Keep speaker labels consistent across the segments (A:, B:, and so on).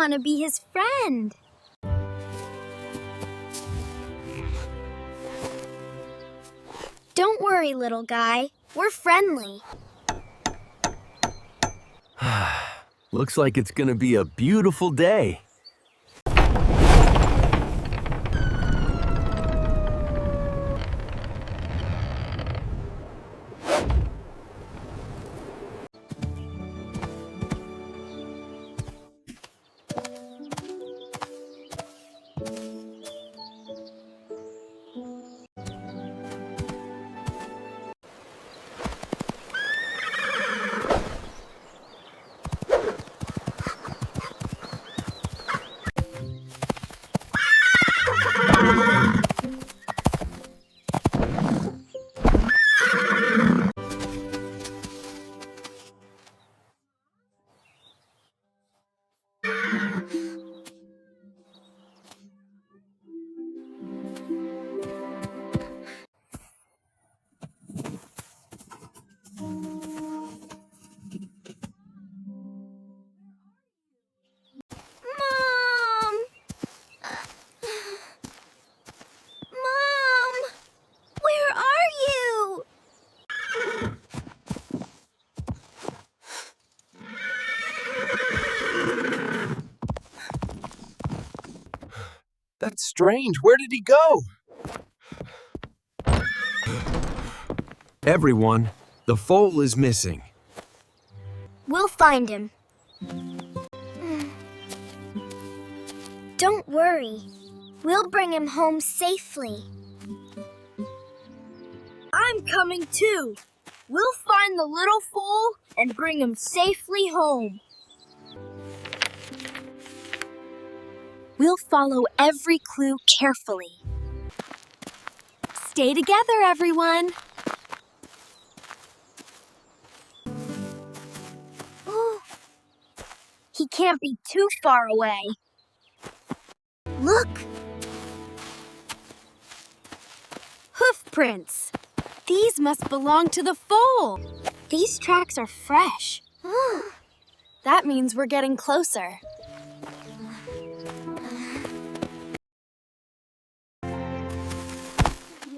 A: want to be his friend. Don't worry, little guy. We're friendly.
B: Looks like it's gonna be a beautiful day. That's strange. Where did he go? Everyone, the foal is missing.
A: We'll find him. Don't worry. We'll bring him home safely. I'm coming too. We'll find the little foal and bring him safely home. We'll follow every clue carefully. Stay together, everyone. Oh, he can't be too far away. Look! Hoof prints. These must belong to the foal. These tracks are fresh. That means we're getting closer.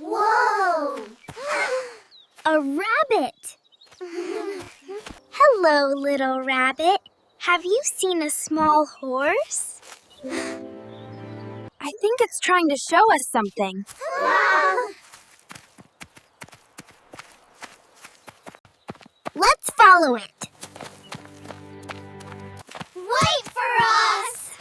A: Whoa! A rabbit! Hello, little rabbit. Have you seen a small horse? I think it's trying to show us something. Let's follow it. Wait for us!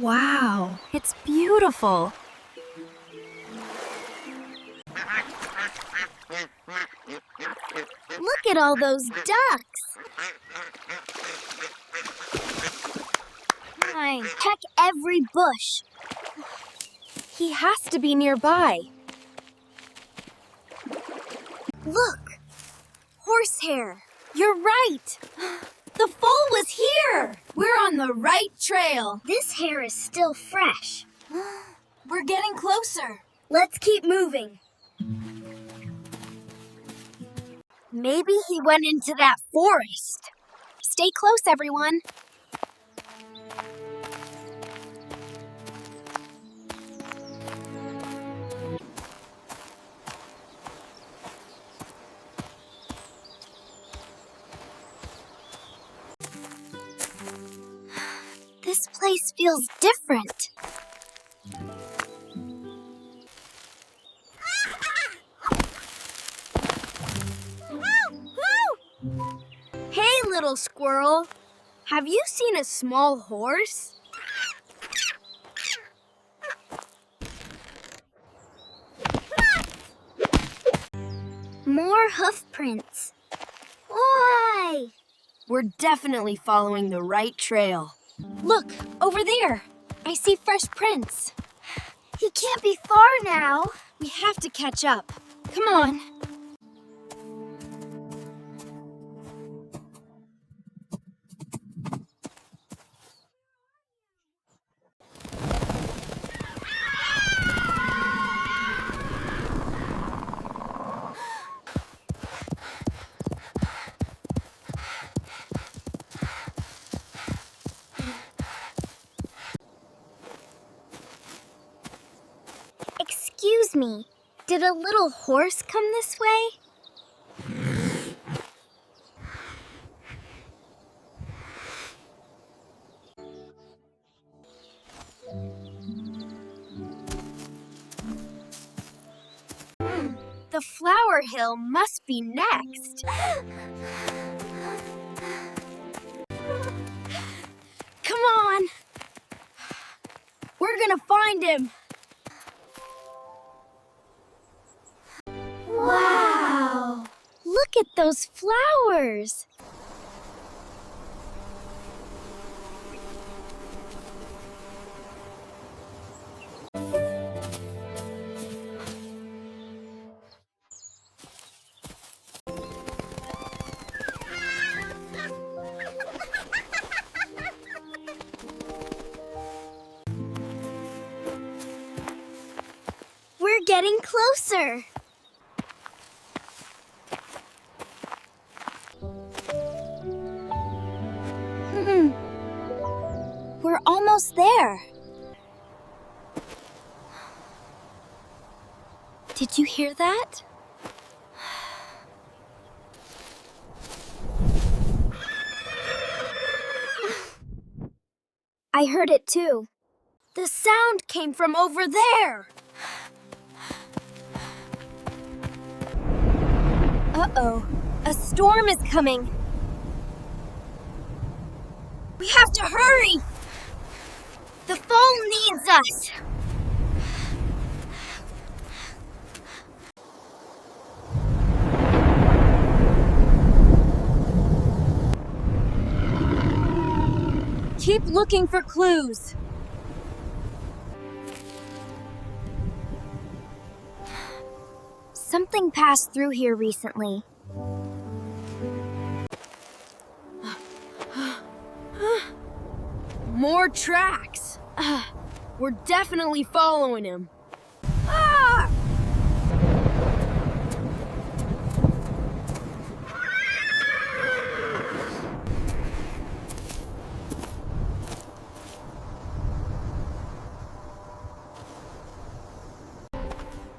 A: Wow, it's beautiful. Look at all those ducks. Check every bush. He has to be nearby. Look! Horsehair. You're right. The foal was here. We're on the right trail. This hair is still fresh. We're getting closer. Let's keep moving. Maybe he went into that forest. Stay close, everyone. This place feels different. Hey, little squirrel. Have you seen a small horse? More hoof prints. Why? We're definitely following the right trail. Look, over there. I see fresh prints. He can't be far now. We have to catch up. Come on. me. Did a little horse come this way? The flower hill must be next. Come on. We're gonna find him. Wow! Look at those flowers. We're getting closer. We're almost there. Did you hear that? I heard it too. The sound came from over there. Uh-oh, a storm is coming. We have to hurry. The Foal needs us. Keep looking for clues. Something passed through here recently. More tracks. We're definitely following him. Ah!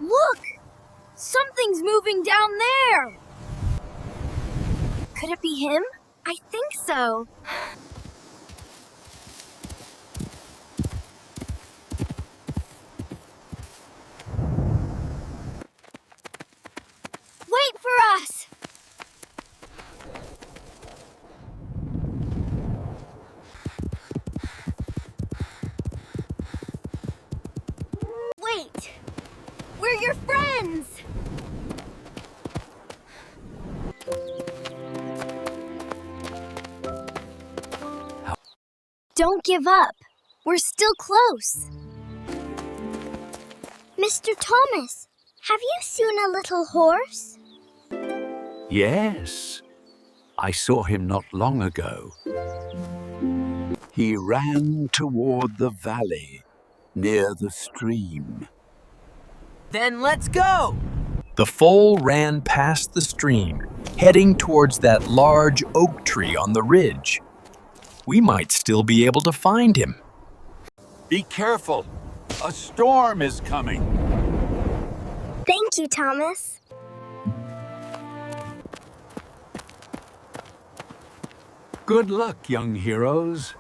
A: Look! Something's moving down there! Could it be him? I think so. Wait for us! Wait! We're your friends! Don't give up. We're still close. Mr. Thomas, have you seen a little horse?
C: Yes, I saw him not long ago. He ran toward the valley, near the stream.
B: Then let's go!
D: The foal ran past the stream, heading towards that large oak tree on the ridge. We might still be able to find him.
C: Be careful! A storm is coming!
A: Thank you, Thomas.
C: Good luck, young heroes.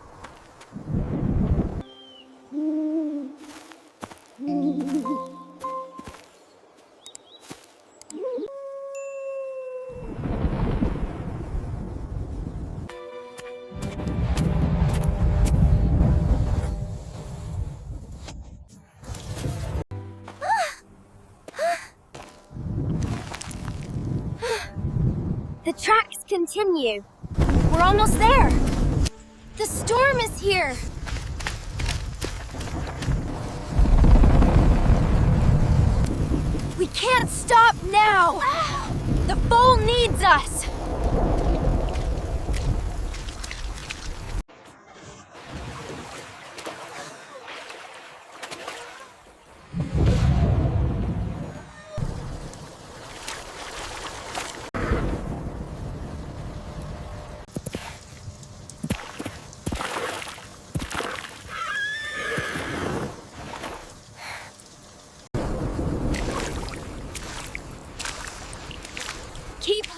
A: The tracks continue. We're almost there. The storm is here. We can't stop now. The Foal needs us.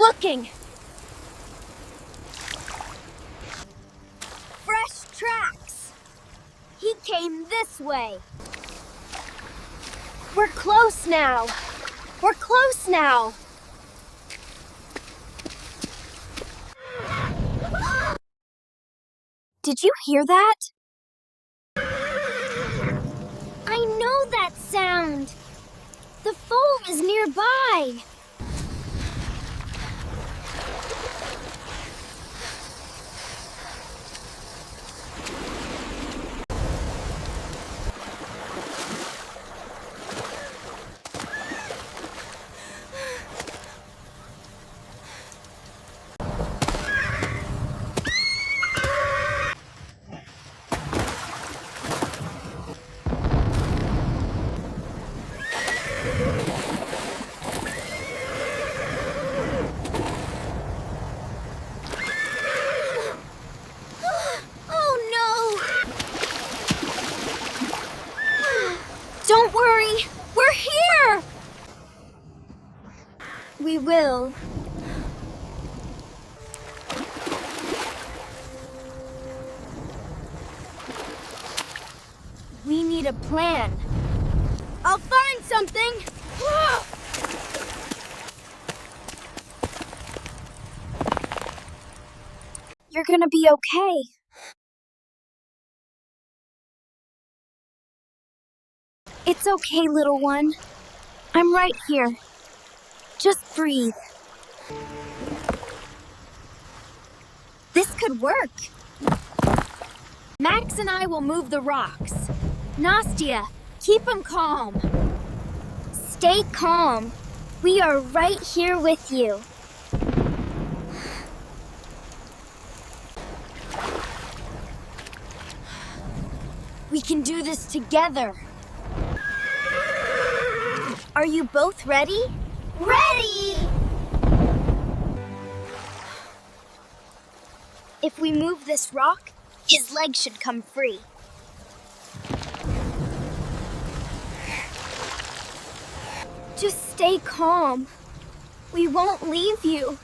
A: looking. Fresh tracks. He came this way. We're close now. We're close now. Did you hear that? I know that sound. The foal is nearby. Don't worry, we're here! We will. We need a plan. I'll find something! You're gonna be okay. It's okay, little one. I'm right here. Just breathe. This could work. Max and I will move the rocks. Nastya, keep him calm. Stay calm. We are right here with you. We can do this together. Are you both ready? Ready! If we move this rock, his leg should come free. Just stay calm. We won't leave you.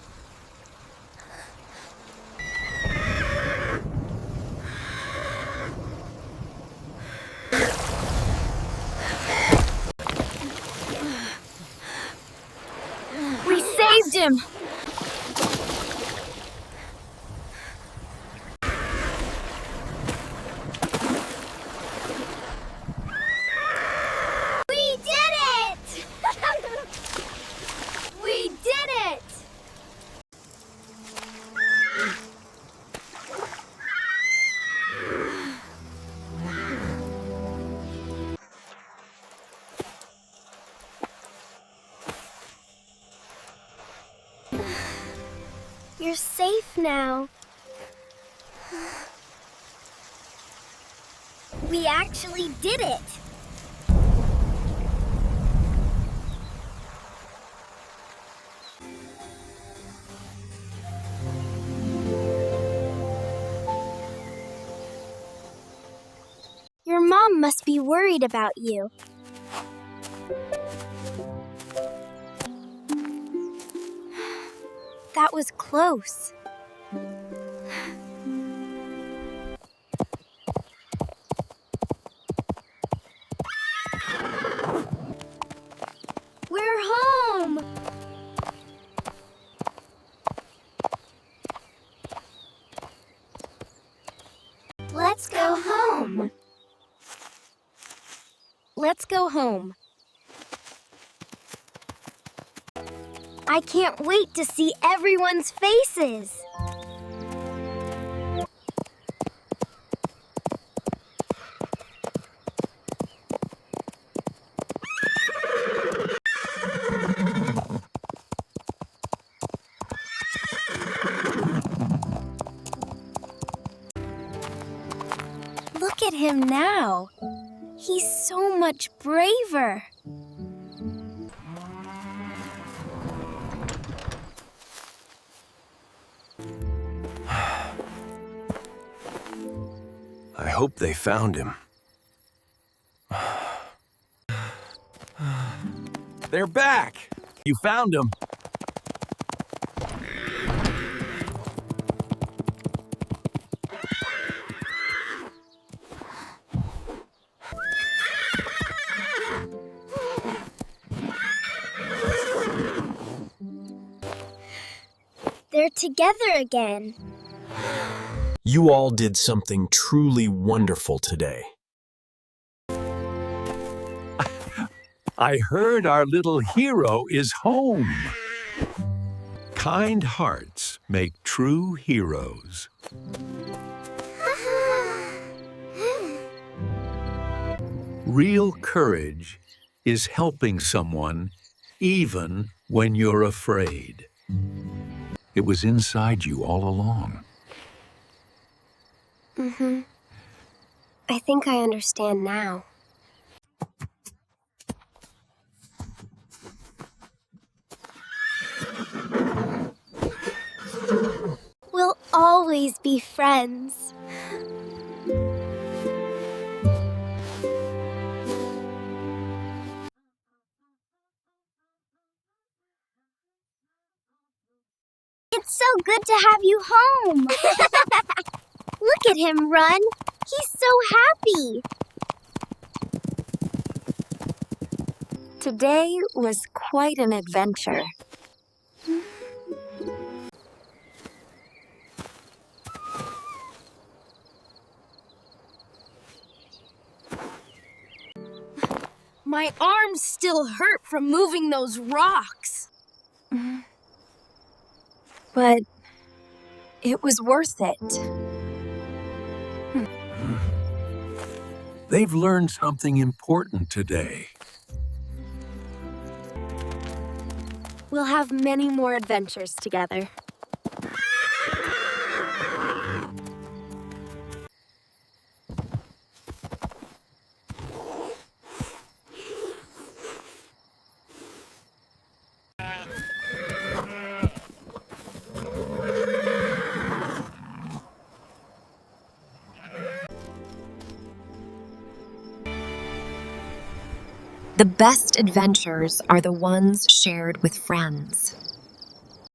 A: We saved him! We did it! We did it! You're safe now. We actually did it. Your mom must be worried about you. That was close. We're home! Let's go home. Let's go home. I can't wait to see everyone's faces. Look at him now. He's so much braver.
B: I hope they found him. They're back! You found him.
A: together again.
D: You all did something truly wonderful today.
C: I heard our little hero is home. Kind hearts make true heroes. Real courage is helping someone even when you're afraid. It was inside you all along.
A: I think I understand now. We'll always be friends. It's so good to have you home. Look at him run. He's so happy. Today was quite an adventure. My arms still hurt from moving those rocks. But it was worth it.
C: They've learned something important today.
A: We'll have many more adventures together. The best adventures are the ones shared with friends.